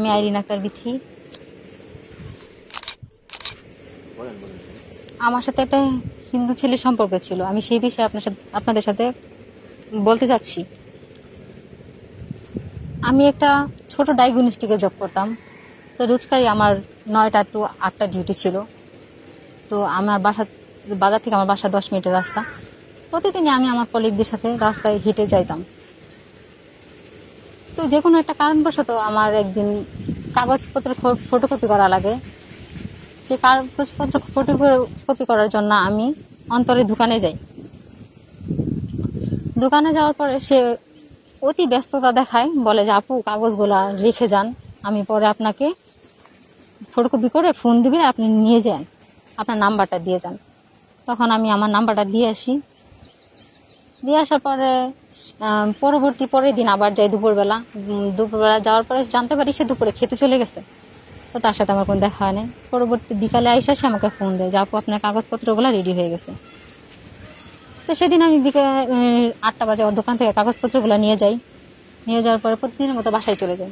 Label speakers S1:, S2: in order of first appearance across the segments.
S1: আমি আইরিন আক্তার বিথি। আমার সাথে একটা হিন্দু ছেলের সম্পর্ক ছিল, আমি সেই বিষয়ে আপনাদের সাথে বলতে চাচ্ছি। আমি একটা ছোট ডায়াগনস্টিকে জব করতাম। তো রোজকারই আমার 9টা to 8টা ডিউটি ছিল। তো আমার বাজার থেকে আমার বাসা 10 মিনিটের রাস্তা। প্রতিদিনই আমি আমার কলিগদের সাথে রাস্তায় হেঁটে যাইতাম। তো যে কোনো একটা কারণবশত আমার একদিন কাগজপত্র ফটোকপি করা লাগে। সেই কাগজপত্র ফটোকপি করার জন্য আমি অন্তরে দোকানে যাই। দোকানে যাওয়ার পরে সে অতি ব্যস্ততা দেখায়, বলে যে আপু কাগজগুলা রেখে যান, আমি পরে আপনাকে ফটোকপি করে ফোন দিবে, আপনি নিয়ে যান, আপনার নাম্বারটা দিয়ে যান। তখন আমি আমার নাম্বারটা দিয়ে আসি। দিয়ে আসার পরে পরের দিন আবার যাই দুপুরবেলা যাওয়ার পরে জানতে পারি সে দুপুরে খেতে চলে গেছে। তো তার সাথে আমার কোনো দেখা হয় না। পরবর্তী বিকালে আইসা সে আমাকে ফোন দেয় যে আপু আপনার কাগজপত্রগুলো রেডি হয়ে গেছে। তো সেদিন আমি বিকেল 8টা বাজে ওর দোকান থেকে কাগজপত্রগুলো নিয়ে যাওয়ার পরে প্রতিদিনের মতো বাসায় চলে যাই।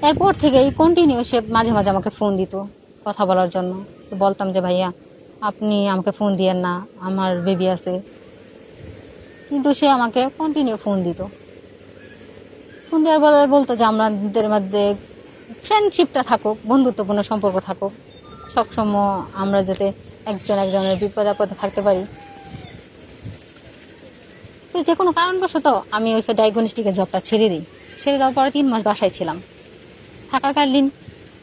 S1: এরপর থেকেই কন্টিনিউ সে মাঝে মাঝে আমাকে ফোন দিত কথা বলার জন্য। তো বলতাম যে ভাইয়া আপনি আমাকে ফোন দিয়েন না, আমার বেবি আছে। কিন্তু সে আমাকে কন্টিনিউ ফোন দিত। ফোন দেওয়ার পরে বলতো যে আমাদের মধ্যে ফ্রেন্ডশিপটা থাকুক, বন্ধুত্বপূর্ণ সম্পর্ক থাকুক, সবসময় আমরা যাতে একজনের বিপদ আপদে থাকতে পারি। তো যে কোনো কারণবশত আমি ওই ডায়াগনস্টিকের জবটা ছেড়ে দেওয়ার পরে 3 মাস বাসায় ছিলাম। থাকাকালীন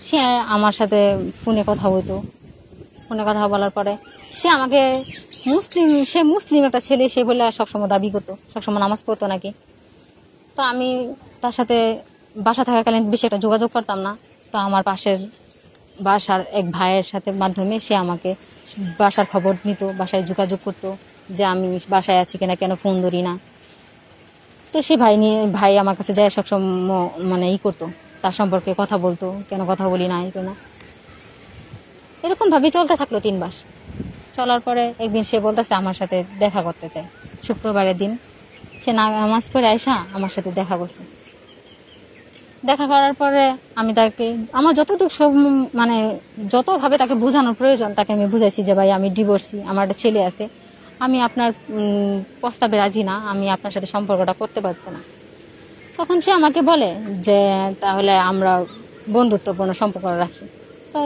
S1: সে আমার সাথে ফোনে কথা বলার পরে সে আমাকে মুসলিম একটা ছেলে সে বলে সবসময় দাবি করতো, সবসময় নামাজ পড়তো নাকি। তো আমি তার সাথে বাসা থাকাকালীন বেশি একটা যোগাযোগ করতাম না। তো আমার পাশের বাসার এক ভাইয়ের সাথে মাধ্যমে সে আমাকে বাসার খবর নিত, বাসায় যোগাযোগ করতো যে আমি বাসায় আছি কিনা, কেন ফোন ধরি না। তো সে ভাই আমার কাছে যায় সবসময় করতো, তার সম্পর্কে কথা বলতো, কেন কথা বলি না না। এরকম ভাবেই চলতে থাকলো 3 মাস। চলার পরে একদিন সে বলতেছে আমার সাথে দেখা করতে চায়। শুক্রবারের দিন সে নামাজ পড়ে আয়সা আমার সাথে দেখা করছে। দেখা করার পরে আমি তাকে আমার যতভাবে তাকে বোঝানোর প্রয়োজন তাকে আমি বুঝাইছি যে ভাই আমি ডিভোর্সি, আমার একটা ছেলে আছে, আমি আপনার প্রস্তাবে রাজি না, আমি আপনার সাথে সম্পর্কটা করতে পারবো না। তখন সে আমাকে বলে যে তাহলে আমরা বন্ধুত্বপূর্ণ সম্পর্ক রাখি। তো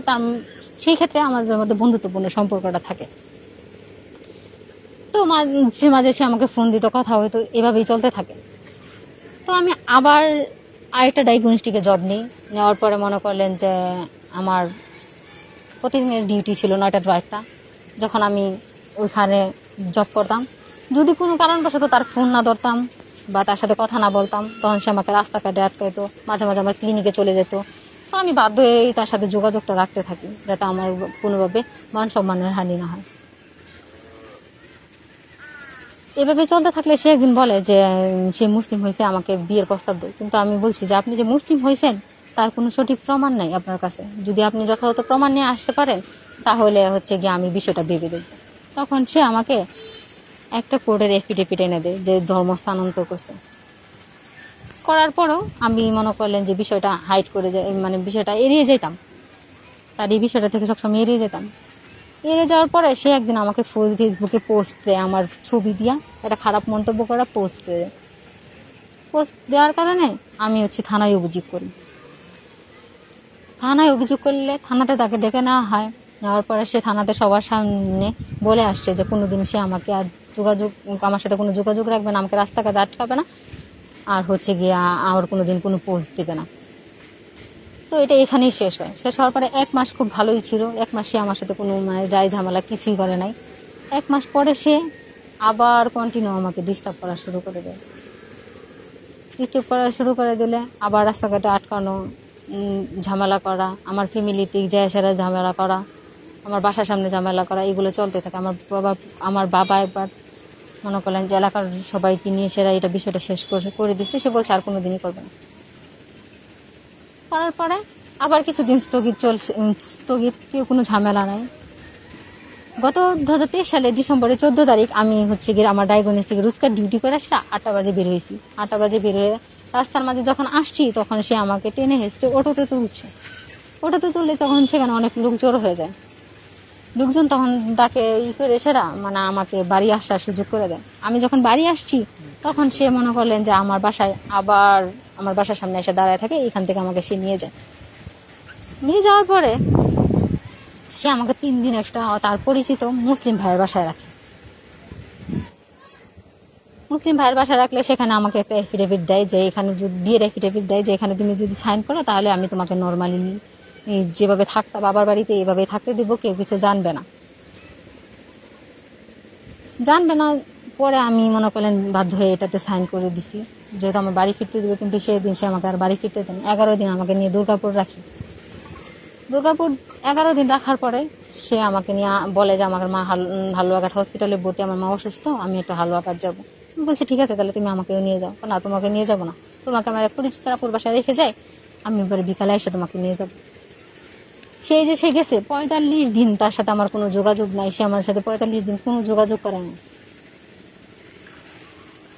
S1: সেই ক্ষেত্রে আমাদের মধ্যে বন্ধুত্বপূর্ণ সম্পর্কটা থাকে। তো মাঝে মাঝে সে আমাকে ফোন দিত, কথা হইতো, এভাবেই চলতে থাকে। তো আমি আবার আরেকটা ডায়াগনস্টিকে জব নেওয়ার পরে মনে করলেন যে আমার প্রতিদিনের ডিউটি ছিল 9টা to 1টা। যখন আমি ওইখানে জব করতাম, যদি কোনো কারণবশত তার ফোন না ধরতাম বা তার সাথে কথা না বলতাম, তখন সে আমাকে রাস্তাঘাটে আটকাইতো, মাঝে মাঝে আমার ক্লিনিকে চলে যেত। তো আমি বাধ্য হয়েই তার সাথে যোগাযোগটা রাখতে থাকি যাতে আমার কোনোভাবে মান সম্মানের হানি না হয়। এভাবে চলতে থাকলে সে একদিন বলে যে সে মুসলিম হয়েছে, আমাকে বিয়ের প্রস্তাব দেয়। কিন্তু আমি বলছি যে আপনি যে মুসলিম হয়েছেন তার কোনো সঠিক প্রমাণ নাই আপনার কাছে, যদি আপনি যথাযথ প্রমাণ নিয়ে আসতে পারেন তাহলে গিয়ে আমি বিষয়টা ভেবে দেখব। তখন সে আমাকে একটা কোর্টের এফিডেভিট এনে দেয় যে ধর্ম স্থানান্তর করার পরও আমি মনে করলেন যে বিষয়টা হাইড করে বিষয়টা এড়িয়ে যেতাম, তার এই বিষয়টা থেকে সবসময় এড়িয়ে যেতাম। এড়িয়ে যাওয়ার পরে সে একদিন আমাকে ফেসবুকে পোস্ট দেয়, আমার ছবি দিয়া একটা খারাপ মন্তব্য করা পোস্ট দেওয়ার কারণে আমি থানায় অভিযোগ করি। থানায় অভিযোগ করলে থানাতে তাকে ডেকে নেওয়ার পরে সে থানাতে সবার সামনে বলে আসছে যে কোনোদিন সে আমাকে আর আমার সাথে কোনো যোগাযোগ রাখবে না, আমাকে রাস্তাঘাটে আটকাবে না, আর আমার কোনোদিন কোনো পোস্ট দেবে না। তো এটা এখানেই শেষ হয়। শেষ হওয়ার পরে 1 মাস খুব ভালোই ছিল। 1 মাস সে আমার সাথে কোনো যাই ঝামেলা কিছুই করে নাই। 1 মাস পরে সে আবার কন্টিনিউ আমাকে ডিস্টার্ব করা শুরু করে দিলে আবার রাস্তাঘাটে আটকানো, ঝামেলা করা, আমার ফ্যামিলিতে সেরা ঝামেলা করা, আমার বাসার সামনে ঝামেলা করা, এগুলো চলতে থাকে। আমার বাবা একবার মনে করলেন যে এলাকার সবাইকে নিয়ে সেরা এটা বিষয়টা শেষ করে দিচ্ছে। সে বলছে আর কোনোদিনই করবে না। করার পরে আবার কিছুদিন স্থগিত, কেউ কোনো ঝামেলা নাই। গত 2023 সালে ডিসেম্বরের 14 তারিখ আমি আমার ডায়াগনস্টিক রোজকার ডিউটি করে 8টা বাজে বের হয়েছি। 8টা বাজে বের হয়ে রাস্তার মাঝে যখন আসছি তখন সে আমাকে টেনে হেসড়ে অটোতে তুলছে। অটোতে তুললে তখন সেখানে অনেক লোক জড়ো হয়ে যায়। লোকজন তখন তাকে করে সেরা মানে আমাকে বাড়ি আসার সুযোগ করে দেয়। আমি যখন বাড়ি আসছি তখন সে মনে করলেন যে আমার বাসায় আবার আমার বাসার সামনে এসে দাঁড়ায় থাকে, এখান থেকে আমাকে সে নিয়ে যায়। নিয়ে যাওয়ার পরে সে আমাকে 3 দিন একটা তার পরিচিত মুসলিম ভাইয়ের বাসায় রাখে। মুসলিম ভাইয়ের বাসায় রাখলে সেখানে আমাকে একটা এফিডেভিট দেয় যে এখানে যদি বিয়ের এফিডেভিট দেয় যে এখানে তুমি যদি সাইন করো তাহলে আমি তোমাকে নর্মালি যেভাবে থাকতাম বাবার বাড়িতে এইভাবে থাকতে দিব, কেউ কিছু জানবে না। পরে আমি মনে করলেন বাধ্য হয়ে এটাতে সাইন করে দিছি, যেহেতু আমার বাড়ি ফিরতে দিবে। কিন্তু সেই দিন সে আমাকে আর বাড়ি ফিরতে দেন। 11 দিন আমাকে নিয়ে দুর্গাপুর রাখি। দুর্গাপুর 11 দিন রাখার পরে সে আমাকে নিয়ে বলে যে আমার মা হালুয়াঘাট হসপিটালে ভর্তি, আমার মা অসুস্থ, আমি একটু হালুয়াঘাট যাবো। বলছি ঠিক আছে, তাহলে তুমি আমাকেও নিয়ে যাও। না, তোমাকে নিয়ে যাবো না, তোমাকে আমার এক পরিচিত আপুর বাসায় রেখে যাই, আমি এবারে বিকালে এসে তোমাকে নিয়ে যাবো। সেই যে সে গেছে 45 দিন, তার সাথে আমার কোনো যোগাযোগ নাই। সে আমার সাথে 45 দিন কোনো যোগাযোগ করে নাই।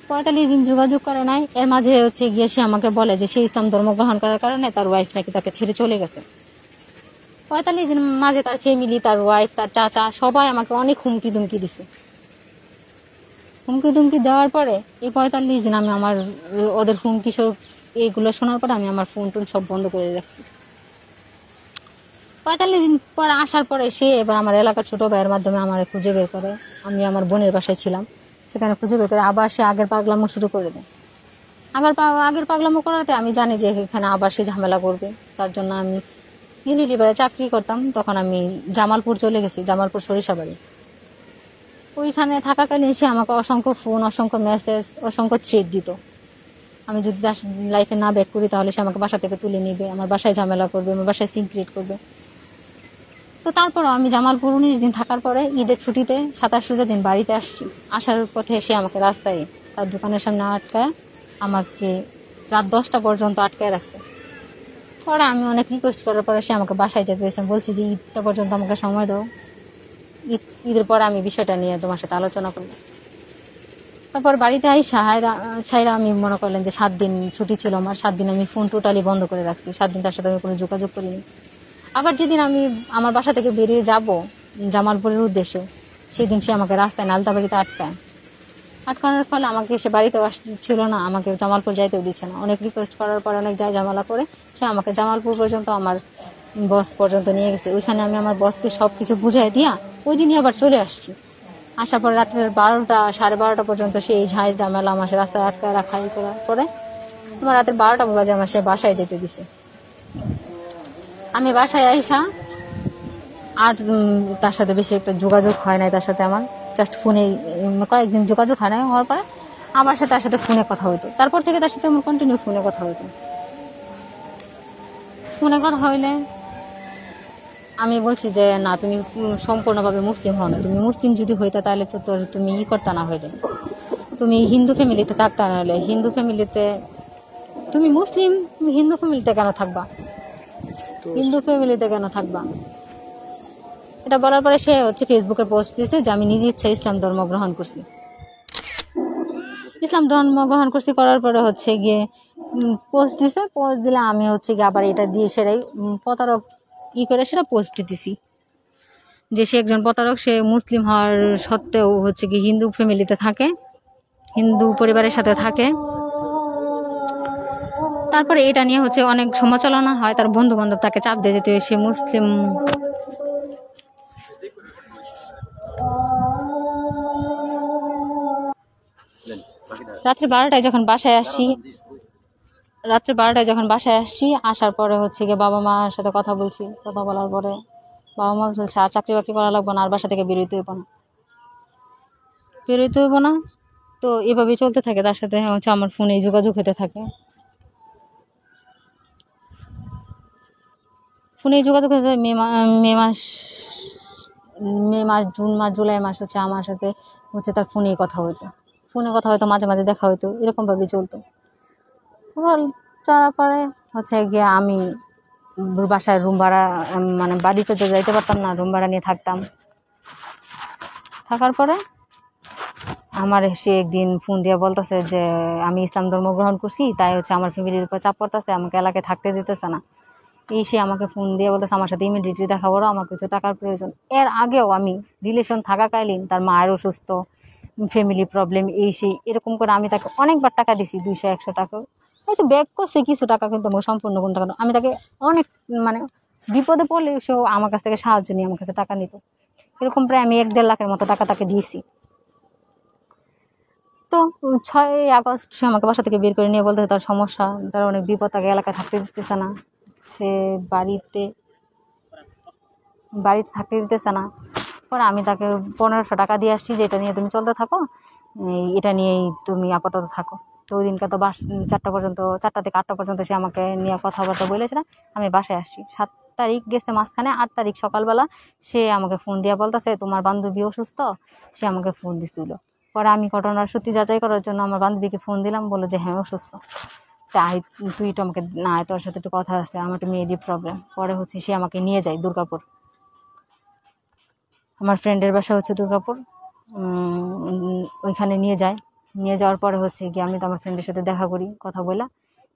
S1: 45 দিন যোগাযোগ করে নাই। এর মাঝে হচ্ছে গিয়ে সে আমাকে বলে যে সে ইসলাম ধর্ম গ্রহণ করার কারণে তার ওয়াইফ নাকি তাকে ছেড়ে চলে গেছে। 45 দিন মাঝে তার ফ্যামিলি, তার ওয়াইফ, তার চাচা সবাই আমাকে অনেক হুমকি ধুমকি দিছে। হুমকি ধুমকি দেওয়ার পরে এই 45 দিন আমি আমার ওদের হুমকি এইগুলো শোনার পরে আমি আমার ফোন টোন সব বন্ধ করে রাখছি। 45 দিন পর আসার পরে সে এবার আমার এলাকার ছোট ভাইয়ের মাধ্যমে আমার খুঁজে বের করে। আমি আমার বোনের বাসায় ছিলাম, সেখানে খুঁজে বের করে আবার সে আগের পাগলামো শুরু করে দেয়। আগের পাগলামো করাতে আমি জানি যে এখানে আবার সে ঝামেলা করবে। তার জন্য আমি ইউনিলিভারে চাকরি করতাম, তখন আমি জামালপুর চলে গেছি, জামালপুর সরিষাবাড়ি। ওইখানে থাকাকালীন সে আমাকে অসংখ্য ফোন, অসংখ্য মেসেজ, অসংখ্য থ্রেট দিত। আমি যদি তার লাইফে না ব্যাক করি তাহলে সে আমাকে বাসা থেকে তুলে নিবে, আমার বাসায় ঝামেলা করবে, আমার বাসায় সিন ক্রিয়েট করবে। তো তারপরও আমি জামালপুর 19 দিন থাকার পরে ঈদের ছুটিতে 27 দিন বাড়িতে আসছি। আসার পথে সে আমাকে রাস্তায় তার দোকানের সামনে আটকায় আমাকে রাত 10টা পর্যন্ত আটকায় রাখছে। পরে আমি অনেক রিকোয়েস্ট করার পরে সে আমাকে বাসায় যেতে দিয়েছে। বলছি যে ঈদটা পর্যন্ত আমাকে সময় দাও, ঈদের পরে আমি বিষয়টা নিয়ে তোমার সাথে আলোচনা করবো। তারপর বাড়িতে ছাইরা আমি মনে করলেন যে 7 দিন ছুটি ছিল আমার, 7 দিন আমি ফোন টোটালি বন্ধ করে রাখছি। 7 দিন তার সাথে আমি কোনো যোগাযোগ করিনি। আবার যেদিন আমি আমার বাসা থেকে বেরিয়ে যাব জামালপুরের উদ্দেশ্যে, সেদিন সে আমাকে রাস্তায় নালতাবাড়িতে আটকানোর ফলে আমাকে সে বাড়িতেও আসছিল না, আমাকে জামালপুর যাইতেও দিচ্ছে না। অনেক রিকোয়েস্ট করার পরে, অনেক ঝামেলা করে সে আমাকে জামালপুর পর্যন্ত আমার বস পর্যন্ত নিয়ে গেছে। ওইখানে আমি আমার বসকে সব কিছু বুঝাই দিয়া ওই দিনই আবার চলে আসছি। আসার পর রাত্রের 12টা, 12:30 পর্যন্ত সেই ঝামেলা আমার রাস্তায় আটকায় রাখাই করার পরে আমার রাতের 12টা বাজে আমার সে বাসায় যেতে দিছে। আমি বাসায় আইসা আর তার সাথে বেশি একটা যোগাযোগ হয় নাই। তার সাথে আমার জাস্ট ফোনে কয়েকদিন যোগাযোগ হয় নাই। হওয়ার পরে আমার সাথে তার সাথে ফোনে কথা হইতো। তারপর থেকে তার সাথে আমার কন্টিনিউ ফোনে কথা হইতো। ফোনে কথা হইলে আমি বলছি যে না, তুমি সম্পূর্ণভাবে মুসলিম হও না। তুমি মুসলিম যদি হইতা তাহলে তো তুমি করতা না হইলে, তুমি হিন্দু ফ্যামিলিতে থাকতা না হলে হিন্দু ফ্যামিলিতে, তুমি মুসলিম, তুমি হিন্দু ফ্যামিলিতে কেন থাকবা, এটা বলার পরে সে হচ্ছে ফেসবুকে পোস্ট দিয়েছে যে আমি নিজে ইচ্ছা ইসলাম ধর্ম গ্রহণ করছি। করার পরে হচ্ছে গিয়ে পোস্ট দিলে আমি হচ্ছে গিয়ে আবার এটা দিয়ে সেটাই প্রতারক করে সেটা পোস্ট দিতেছি যে সে একজন প্রতারক। সে মুসলিম হওয়ার সত্ত্বেও হচ্ছে কি হিন্দু ফ্যামিলিতে থাকে, হিন্দু পরিবারের সাথে থাকে। তারপরে এটা নিয়ে হচ্ছে অনেক সমালোচনা হয়, তার বন্ধু বান্ধব তাকে চাপ দিয়ে যেতে সে মুসলিম। রাত্রে 12টায় যখন বাসায় আসছি, আসার পরে হচ্ছে গিয়ে বাবা মার সাথে কথা বলার পরে বাবা মা বলছে আর চাকরি বাকরি করা লাগবে না, আর বাসা থেকে বেরোইতে হইব না। তো এভাবেই চলতে থাকে। তার সাথে হচ্ছে আমার ফোনে যোগাযোগ হতে থাকে। মে মাস, জুন মাস, জুলাই মাস হচ্ছে আমার সাথে হচ্ছে তার ফোনে কথা হইতো, মাঝে মাঝে দেখা হইতো, এরকম ভাবে চলতো। চলার পরে হচ্ছে গিয়ে আমি বাসায় রুম ভাড়া, মানে বাড়িতে তো যাইতে পারতাম না, রুম ভাড়া নিয়ে থাকতাম। থাকার পরে আমার সে একদিন ফোন দিয়ে বলতেছে যে আমি ইসলাম ধর্ম গ্রহণ করছি, তাই হচ্ছে আমার ফ্যামিলির উপর চাপ পড়তেছে, আমাকে এলাকায় থাকতে দিতেছে না। এই সে আমাকে ফোন দিয়ে বলতেছে আমার সাথে ইমিডিয়েটলি দেখা করো, আমার কিছু টাকার প্রয়োজন। এর আগেও আমি রিলেশন থাকাকালীন তার মায়ের অসুস্থ, ফ্যামিলি প্রবলেম, এই সেই এরকম করে আমি তাকে অনেকবার টাকা দিছি, 200-100 টাকা হয়তো ব্যাক করছে কিছু টাকা, কিন্তু আমার সম্পূর্ণ কোন টাকা না। আমি তাকে অনেক মানে বিপদে পড়লে সেও আমার কাছ থেকে সাহায্য নিয়ে আমার কাছে টাকা নিত। এরকম প্রায় আমি 1-1.5 লাখের মতো টাকা তাকে দিয়েছি। তো 6ই আগস্ট সে আমাকে বাসা থেকে বের করে নিয়ে বলতে তার সমস্যা, তার অনেক বিপদ, তাকে এলাকায় থাকতে দিতেছে না, সে বাড়িতে থাকতে দিতেছে না। পরে আমি তাকে 1500 টাকা দিয়ে আসছি যে এটা নিয়ে তুমি চলতে থাকো, এটা নিয়েই তুমি আপাতত থাকো। তো ওই দিনকে তো 4টা পর্যন্ত, 4টা থেকে 8টা পর্যন্ত সে আমাকে নিয়ে কথাবার্তা বলেছিল। আমি বাসায় আসছি 7 তারিখ গেছে মাঝখানে, 8 তারিখ সকালবেলা সে আমাকে ফোন দিয়ে বলতেছে তোমার বান্ধবী অসুস্থ, সে আমাকে ফোন দিছিল। পরে আমি ঘটনার সত্যি যাচাই করার জন্য আমার বান্ধবীকে ফোন দিলাম, বললো যে হ্যাঁ অসুস্থ, তাই তুই তো আমাকে না, তোর সাথে একটু কথা আছে, আমার একটু মেয়েরই প্রবলেম। পরে হচ্ছে সে আমাকে নিয়ে যায় দুর্গাপুর, আমার ফ্রেন্ডের বাসা হচ্ছে দুর্গাপুর, ওইখানে নিয়ে যাওয়ার পরে হচ্ছে গিয়ে আমি তো আমার ফ্রেন্ডের সাথে দেখা করি, কথা বলা,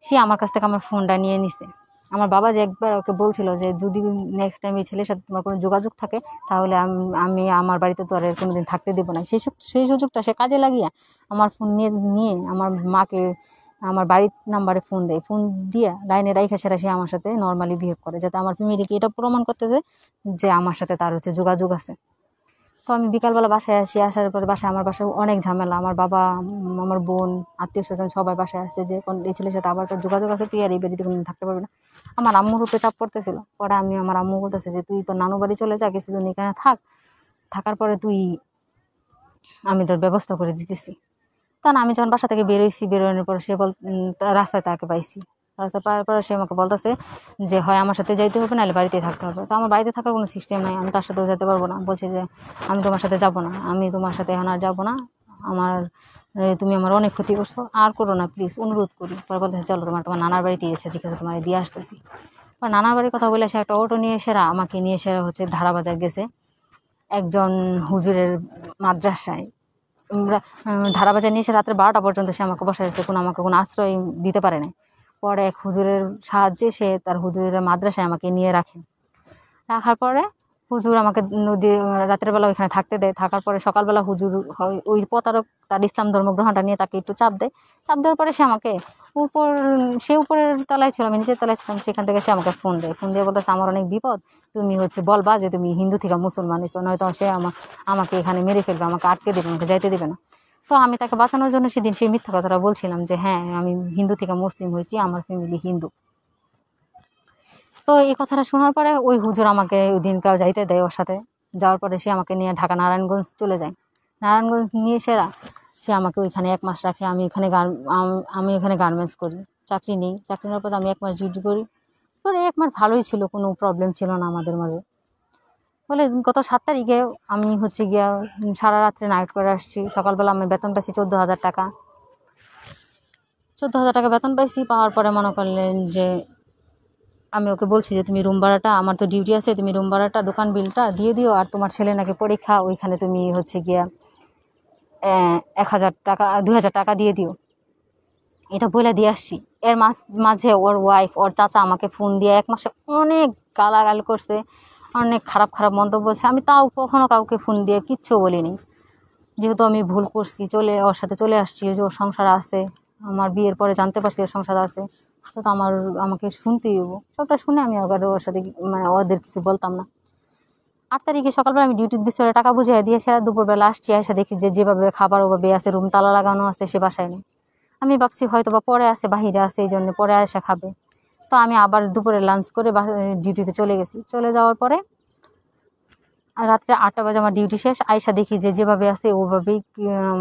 S1: সে আমার কাছ থেকে আমার ফোনটা নিয়ে নিছে। আমার বাবা যে একবার ওকে বলছিল যে যদি নেক্সট টাইম এই ছেলের সাথে তোমার কোনো যোগাযোগ থাকে তাহলে আমি আমার বাড়িতে তো আর এর কোনোদিন থাকতে দেবো না। সেই সুযোগটা সে কাজে লাগিয়ে আমার ফোন নিয়ে আমার মাকে আমার বাড়ির নাম্বারে ফোন দেয়, ফোন দিয়ে লাইনে রাইখা সেরা সে আমার সাথে নর্মালি বিহেভ করে, যাতে আমার ফ্যামিলিকে এটা প্রমাণ করতে দেয় যে আমার সাথে তার হচ্ছে যোগাযোগ আছে। তো আমি বিকালবেলা বাসায় আসি, আসার পরে আমার বাসায় অনেক ঝামেলা, আমার বাবা, আমার বোন, আত্মীয় স্বজন সবাই বাসায় আসছে যে এই ছেলের সাথে আবার তোর যোগাযোগ আছে, তুই আর এই বাড়িতে কোনোদিন থাকতে পারবি না। আমার আম্মুর উপরে চাপ পড়তেছিল। পরে আমি আমার আম্মু বলতেছে যে তুই তোর নানু বাড়ি চলে যা, কিছুদিন এখানে থাকার পরে আমি তোর ব্যবস্থা করে দিতেছি। তখন আমি যখন বাসা থেকে বেরোনোর পর সে রাস্তায় তাকে পাইছি, রাস্তায় পাওয়ার পরে সে আমাকে বলতেছে যে হয় আমার সাথে যাইতে হবে, নাহলে বাড়িতেই থাকতে হবে। তো আমার বাড়িতে থাকার কোনো সিস্টেম নাই, আমি তার সাথেও যেতে পারবো না। বলছে যে আমি তোমার সাথে যাবো না, আমি তোমার সাথে এখন আর যাবো না, তুমি আমার অনেক ক্ষতি করছো, আর করো না প্লিজ, অনুরোধ করি। পরে বলতেছে চলো তোমার নানার বাড়িতে এসে, ঠিক আছে তোমার দিয়ে আসতেছি। নানার বাড়ির কথা বলে সে একটা অটো নিয়ে আমাকে নিয়ে হচ্ছে ধারাবাজার গেছে একজন হুজুরের মাদ্রাসায়। ধারাবাজার নিয়ে এসে রাত্রে 12টা পর্যন্ত সে আমাকে বসায় রেখেছে, আমাকে কোনো আশ্রয় দিতে পারে না। পরে এক হুজুরের সাহায্যে সে তার হুজুরের মাদ্রাসায় আমাকে নিয়ে রাখার পরে হুজুর আমাকে রাতের বেলা ওইখানে থাকতে দেয়। থাকার পরে সকালবেলা হুজুর ওই প্রতারক তার ইসলাম ধর্ম গ্রহণটা নিয়ে তাকে একটু চাপ দেওয়ার পরে সে আমাকে উপরের তলায় ছিল, আমি নিচের তলায় ছিলাম, সেখান থেকে সে আমাকে ফোন দিয়ে বলতেছে আমার অনেক বিপদ, তুমি হচ্ছে বলবা যে তুমি হিন্দু থেকে মুসলমান হয়েছো, নয়তো সে আমাকে এখানে মেরে ফেলবে, আমাকে আটকে দেবে, আমাকে যাইতে দেবে না। তো আমি তাকে বাঁচানোর জন্য সেদিন সেই মিথ্যা কথাটা বলছিলাম যে হ্যাঁ আমি হিন্দু থেকে মুসলিম হয়েছি, আমার ফ্যামিলি হিন্দু। তো এই কথাটা শোনার পরে ওই হুজুর আমাকে ওই দিনকাও যাইতে দেয় ওর সাথে। যাওয়ার পরে সে আমাকে নিয়ে ঢাকা নারায়ণগঞ্জ চলে যায়। নারায়ণগঞ্জ নিয়ে সে আমাকে ওইখানে 1 মাস রাখে। আমি ওখানে গার্মেন্টস করি, চাকরি নেই। চাকরি নেওয়ার পর আমি 1 মাস ডিউটি করি। পরে 1 মাস ভালোই ছিল, কোনো প্রবলেম ছিল না আমাদের মাঝে। বলে গত 7 তারিখে আমি হচ্ছে গিয়া সারা রাত্রে নাইট করে আসছি। সকালবেলা আমি বেতন পাইছি 14,000 টাকা। 14,000 টাকা বেতন পাইছি। পাওয়ার পরে মনে করলেন যে আমি ওকে বলছি যে তুমি রুম ভাড়াটা, আমার তো ডিউটি আছে, তুমি রুম ভাড়াটা, দোকান বিলটা দিয়ে দিও, আর তোমার ছেলে নাকি পরীক্ষা, ওইখানে তুমি হচ্ছে গিয়া 1,000 টাকা 2,000 টাকা দিয়ে দিও। এটা বলে দিয়ে আসছি। এর মাঝে ওর ওয়াইফ, ওর চাচা আমাকে ফোন দিয়ে 1 মাসে অনেক গালাগাল করছে, অনেক খারাপ মন্তব্য বলছে। আমি তাও কখনো কাউকে ফোন দিয়ে কিচ্ছু বলিনি, যেহেতু আমি ভুল করছি, ওর সাথে চলে আসছি, যে ওর সংসার আছে, আমার বিয়ের পরে জানতে পারছি ওর সংসার আছে, তো আমাকে শুনতেই হবো। সবটা শুনে আমি ওর সাথে মানে ওদের কিছু বলতাম না। 8 তারিখে সকালবেলা আমি ডিউটি দিচ্ছি, ওরা টাকা বুঝিয়ে দিয়ে সে দুপুরবেলা আসছি, এসে দেখি যে যেভাবে খাবার ওভাবে আছে, রুম তালা লাগানো আছে, সে বাসায় নেই। আমি ভাবছি হয়তো বা পরে আসে, বাহিরে আসে, এই জন্য পরে এসে খাবে। তো আমি আবার দুপুরে লাঞ্চ করে ডিউটিতে চলে গেছি। চলে যাওয়ার পরে আর রাত্রে 8টা বাজে আমার ডিউটি শেষ। আয়সা দেখি যে যেভাবে আছে ওভাবেই,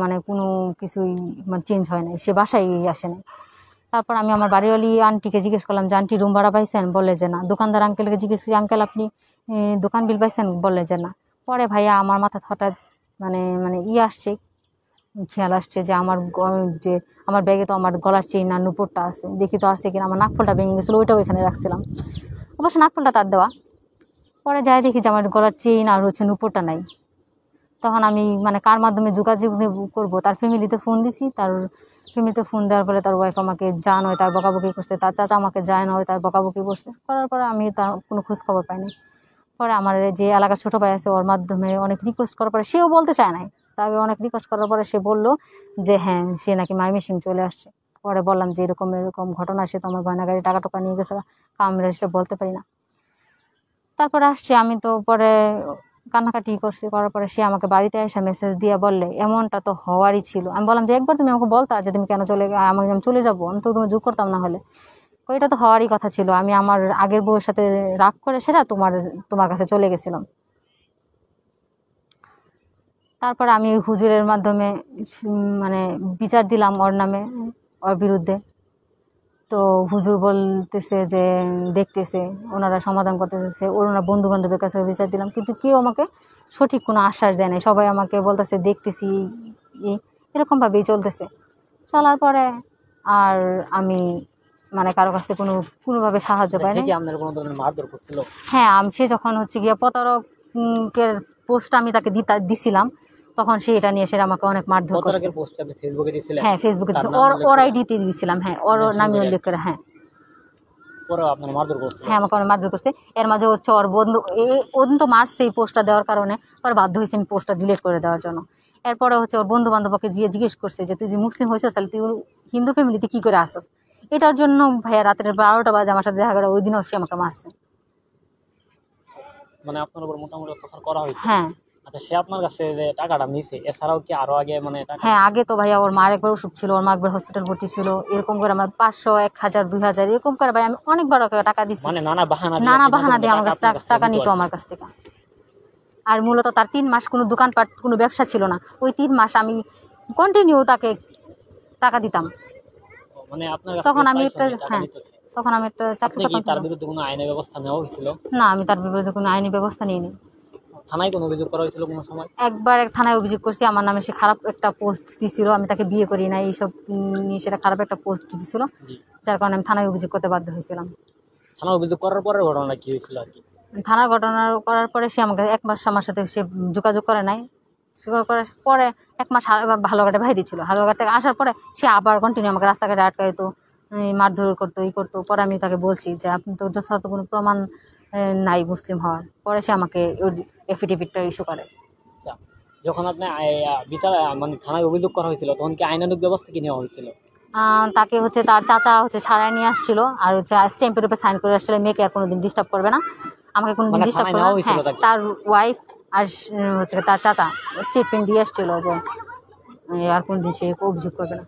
S1: মানে কোনো কিছুই মানে চেঞ্জ হয় নাই, সে বাসায় আসে না। তারপর আমি আমার বাড়িওয়ালি আন্টিকে জিজ্ঞেস করলাম যে আন্টি রুম ভাড়া পাইছেন? বলে যে না। দোকানদার আঙ্কেলকে জিজ্ঞেস করি আঙ্কেল আপনি দোকান বিল পাইছেন? বলে যে না। পরে ভাইয়া আমার মাথায় হঠাৎ মানে মানে আসছে, খেয়াল আসছে যে আমার ব্যাগে তো আমার গলার চেইন আর নুপুরটা আছে, দেখি তো আছে কিনা। আমার নাকফুলটা ভেঙে গেছিলো, ওইটাও এখানে রাখছিলাম, অবশ্য নাকফুলটা তার দেওয়া। পরে যাই দেখি যে আমার গলার চেইন আর হচ্ছে নুপুরটা নাই। তখন আমি মানে কার মাধ্যমে যোগাযোগ করবো, তার ফ্যামিলিতে ফোন দিছি। তার ফ্যামিলিতে ফোন দেওয়ার পরে তার ওয়াইফ আমাকে যা নয় তার বকাবকি করছে, তার চাচা আমাকে যায় নয় তার বকাবকি করছে। করার পরে আমি তার কোনো খোঁজ খবর পাইনি। পরে আমার যে এলাকার ছোটো ভাই আছে ওর মাধ্যমে অনেক রিকোয়েস্ট করার পরে, সেও বলতে চায় নাই, তারপরে অনেক রিকোয়েস্ট করার পরে সে বললো যে হ্যাঁ সে নাকি ময়মনসিংহ চলে আসছে। পরে বললাম যে এরকম এরকম ঘটনা, সে তো আমার গয়নাগাড়ি টাকা টোকা নিয়ে গেছে, আমি সেটা বলতে পারি না। তারপরে আসছে, আমি তো পরে কান্নাকাটি করছি। করার পরে সে আমাকে বাড়িতে এসে মেসেজ দিয়ে বললে এমনটা তো হওয়ারই ছিল। আমি বললাম যে একবার তুমি আমাকে বলতা যে তুমি কেন আমি চলে যাবো, আমি তো তুমি জোর করতাম না হলে। এটা তো হওয়ারই কথা ছিল, আমি আমার আগের বউয়ের সাথে রাগ করে সেটা তোমার কাছে চলে গেছিলাম। তারপর আমি হুজুরের মাধ্যমে মানে বিচার দিলাম ওর নামে, ওর বিরুদ্ধে। তো হুজুর বলতেছে যে দেখতেছে, ওনারা সমাধান করতেছে, ওনারা বন্ধু বান্ধবের কাছে বিচার দিলাম, কিন্তু কেউ আমাকে সঠিক কোনো আশ্বাস দেয় নাই। সবাই আমাকে বলতেছে দেখতেছি, এরকমভাবেই চলতেছে। চলার পরে আর আমি মানে কারো কাছ থেকে কোনোভাবে সাহায্য পাই না। হ্যাঁ, সে যখন হচ্ছে গিয়ে প্রতারকের পোস্ট আমি তাকে দিছিলাম, তখন সে এটা নিয়ে সেটা আমাকে অনেক মারধর করছে। হ্যাঁ, ফেসবুকে ওর আইডিতে দিয়েছিলাম। হ্যাঁ, ওর নামে উল্লেখ করে। হ্যাঁ, হ্যাঁ আমাকে অনেক মারধর করছে। এর মাঝে হচ্ছে ওর বন্ধু তো মারছে এই পোস্টটা দেওয়ার কারণে, পরে বাধ্য হয়েছে আমি পোস্টটা ডিলিট করে দেওয়ার জন্য। এরপরে হচ্ছে ওর বন্ধু বান্ধবকে গিয়ে জিজ্ঞেস করছে যে তুই যে মুসলিম হয়েছিস তাহলে তুই হিন্দু ফ্যামিলিতে কি করে আসছিস। এটার জন্য ভাইয়া রাতের 12টা বাজে আমার সাথে দেখা করে, ওই দিনও সে আমাকে মারছে।
S2: মানে আপনার উপর মোটামুটি অত্যাচার করা হয়েছে?
S1: হ্যাঁ।
S2: আচ্ছা, সে আপনার কাছে যে টাকাটা নিছে, এছাড়াও কি আরো আগে মানে টাকা?
S1: হ্যাঁ, আগে তো ভাইয়া ওর মার একবার অসুখ ছিল, ওর মা একবার হসপিটাল ভর্তি ছিল, এরকম করে আমার 500, 1000, 2000 এরকম করে ভাই আমি অনেকবার ওকে টাকা দিচ্ছি।
S2: মানে নানা
S1: বাহানা দিয়ে আমার কাছে টাকা নিত আমার কাছ থেকে। আর মূলত তার 3 মাস কোনো দোকানপাট কোনো ব্যবসা ছিল না, ওই 3 মাস আমি কন্টিনিউ তাকে টাকা দিতাম।
S2: মানে আপনার
S1: তখন আমি একটা চাকরি করতাম।
S2: তার বিরুদ্ধে কোনো আইনি ব্যবস্থা নেওয়া হয়েছিল?
S1: না, আমি তার বিরুদ্ধে কোনো আইনি ব্যবস্থা নিইনি।
S2: থানায় কোনো অভিযোগ করা হয়েছিল কোনো সময়?
S1: একবার থানায় অভিযোগ করছি, আমার নামে সে খারাপ একটা পোস্ট দিছিল, আমি তাকে বিয়ে করি না এইসব নিয়ে সেটা খারাপ একটা পোস্ট দিছিল, যার কারণে আমি থানায় অভিযোগ করতে বাধ্য হয়েছিলাম।
S2: থানায় অভিযোগ করার পরে ঘটনা কি হয়েছিল আর কি?
S1: থানার ঘটনা করার পরে সে আমাকে 1 মাস আমার সাথে সে যোগাযোগ করে নাই। করার পরে 1 মাস হালুয়াঘাটে বাইরে ছিল, হালুয়াঘাট থেকে আসার পরে সে আবার কন্টিনিউ আমাকে রাস্তাঘাটে আটকাইতো, মারধর করতো, করতো। পরে আমি তাকে বলছি যে আপনি তো যথাযথ কোনো প্রমাণ নাই মুসলিম হওয়ার। পরে সে আমাকে ওই এফিডেভিটটা ইস্যু করে।
S2: যখন আপনি বিচার মানে থানায় অভিযোগ করা হয়েছিল তখন কি আইনানুগ ব্যবস্থা কি নেওয়া হয়েছিল?
S1: তাকে হচ্ছে তার চাচা হচ্ছে ছাড়াই নিয়ে আসছিল, আর হচ্ছে স্ট্যাম্পের উপরে সাইন করে আসছিল, মেয়েকে আর কোনোদিন ডিস্টার্ব করবে না, আমাকে কোনোদিন ডিস্টার্ব করবে না। হ্যাঁ, তার ওয়াইফ আর হচ্ছে তার চাচা স্টেটমেন্ট দিয়ে আসছিল যে আর কোনোদিন সে অভিযোগ করবে না।